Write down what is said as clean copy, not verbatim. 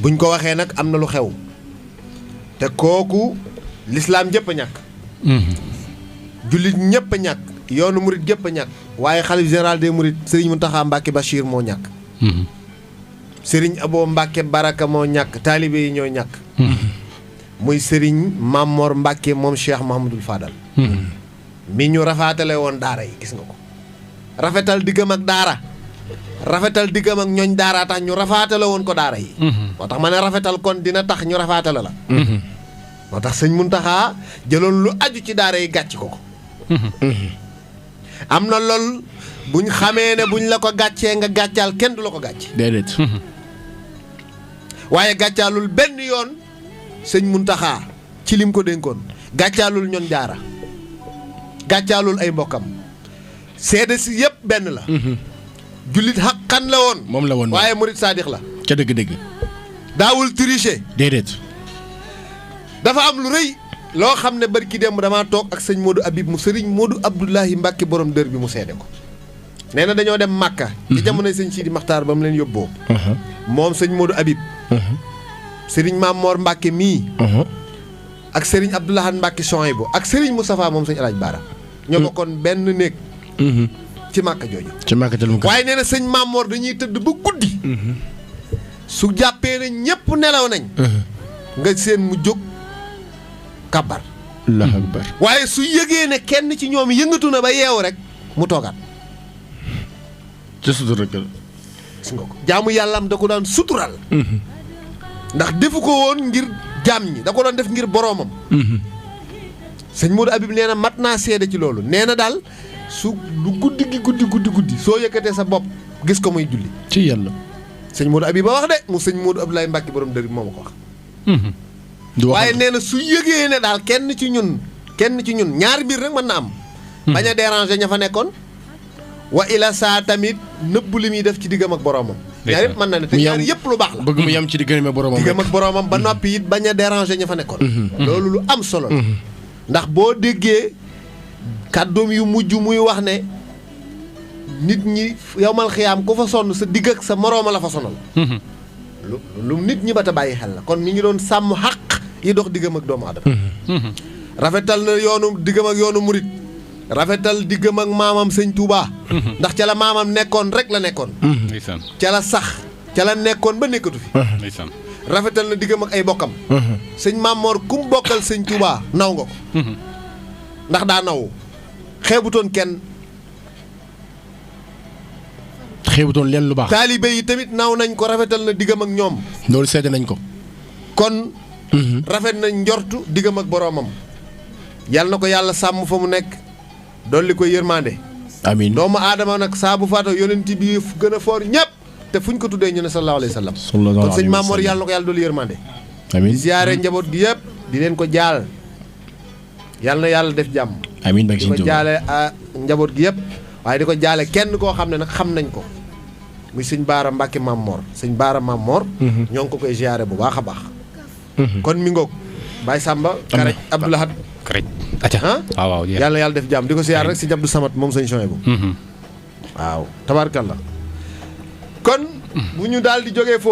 buñ ko waxee nag am na lu xew te kooku lislaam jëpp a ñàkk jullit ñëpp a ñàkk yoonu murit jëpp a ñàkk waaye xalif général des mourides Serigne Mountakha Mbacké Bachir moo ñàkk Serigne Abo Mbacké Baraka moo ñàkk taalibe yi ñoo ñàkk muy Serigne Mamor Mbacké moom Cheikh Mahamadul Fadal mi ñu rafaatale woon daara yi gis nga ko rafetal diggam ak daara rafetal diggam ak ñooñ daara tax ñu rafaatale woon ko daara yi moo tax ma ne rafetal kon dina tax ñu rafaatale la moo tax sëñ Muntaxa jëloon lu aju ci daara yi gàcc ko am na lool buñ xamee ne buñ la ko gàccee nga gàccaal kenn du la ko gàcc déedéet waaye gàccaalul benn yoon sëñ Muntaxa ci lim ko dénkoon gàccaalul ñoon daara gàccaalul ay mbokkam seede si yëpp benn la jullit xaqan la woon moom la woon waaye murit saadix la ca dëgg-dëgg daawul tricher déedéet dafa am lu rëy loo xam ne barki démb damaa toog ak sëñ Modou Habib mu sëriñ Modou Abdoulahi Mbacke borom dër bi mu seede ko nee na dañoo dem Màkka ci jamonoy sëñ Sidi Maxtaar ba mu leen yóbboo moom sëñ Modou Habib sëriñ Maam Mor Mbacke mii ak sëriñ Abdoulahan Mbacke Souhaïbou ak sëriñ Moustapha moom sëñ Alaaj Baara ñoo bokkoon benn néeg ci Màkka jooju ci Màkkatal mu waaye nee na sëñ Maam Mor dañuy tëdd ba guddi su jàppee ne ñépp nelaw nañ nga seen mu jóg kabar Allahu akbar waaye su yëgee ne kenn ci ñoom yëngatu na ba yeewu rek mu toogaat ci sutur rek gis nga ko jaamu yàllaam da ko daan sutural ndax defu ko woon ngir jaam ñi da ko doon def ngir boroomam sëñ Modou Habib nee na mat naa seede ci loolu nee na daal su lu guddi gi guddi soo yëkkatee sa bopp gis ko muy julli ci yàlla sëñ Modou Habib ba wax de mu sëñ Modou Abdoulaye Mbacke borom dër bi moo ma ko wax waaye nee na su yëgee ne daal kenn ci ñun ñaari mbir rek mën na am bañ a déranger ña fa nekkoon wa ila saa tamit nëbbu li muy def ci diggam ak boroomam ñaar yëpp mën na ne te ñaar yëpp lu baax la bëgg mu yem ci diggam ak boroomam ba noppi it bañ a déranger ña fa nekkoon loolu lu am solo la ndax boo déggee kàddoom yu mujj muy wax ne nit ñi yowmal xiyaam ku fa sonn sa digg ak sa morooma la fa sonal lu nit ñi ba ta bàyyi xel la kon mi ngi doon sàmm xaq yi dox diggam ak doomu adama rafetal na yoonu diggam ak yoonu murit rafetal diggam ak maamam sëñ Touba ndax ca la maamam nekkoon rek la nekkoon ca la sax ca la nekkoon ba nekkatu fi rafetal na diggam ak ay bokkam sëñ Mamor kum bokkal sëñ Touba naw nga ko ndax daa naw xeebutoon kenn xeebutoon leen lu baax taalibe yi tamit naw nañ ko rafetal na diggam ak ñoom loolu seede nañ ko kon rafet na njortu diggam ak boroomam yal na ko yàlla sàmm fa mu nekk dolli ko yërmande amiin doomu aadama nag saa bu faatoo yonent bi gën a foor ñëpp te fuñ ko tuddee ñu ne sallallahu alayhi wa sallam kon sëñ Mamoor yàlla na ko yàlla dolli yërmande amiin di ziyaare njaboot gi yëpp di leen ko jaal yàlla na yàlla def jàmm amiin di ko jaale njaboot gi yëpp waaye di ko jaale kenn koo xam ne nag xam nañ ko muy sëñ Baara Mbacke Mamor sëñ Baara Mamor ñoo ngi ko koy ziyaare bu baax a baax kon mi ngoog Baye Samba Karaj Abdoulahat Karaj acca waaw yàlla yàlla def jàmm di ko ziyaar rek si Abdou Samad moom sëñ Souhaïbou waaw tabaarkalla kon bu ñu daal di jógee foofu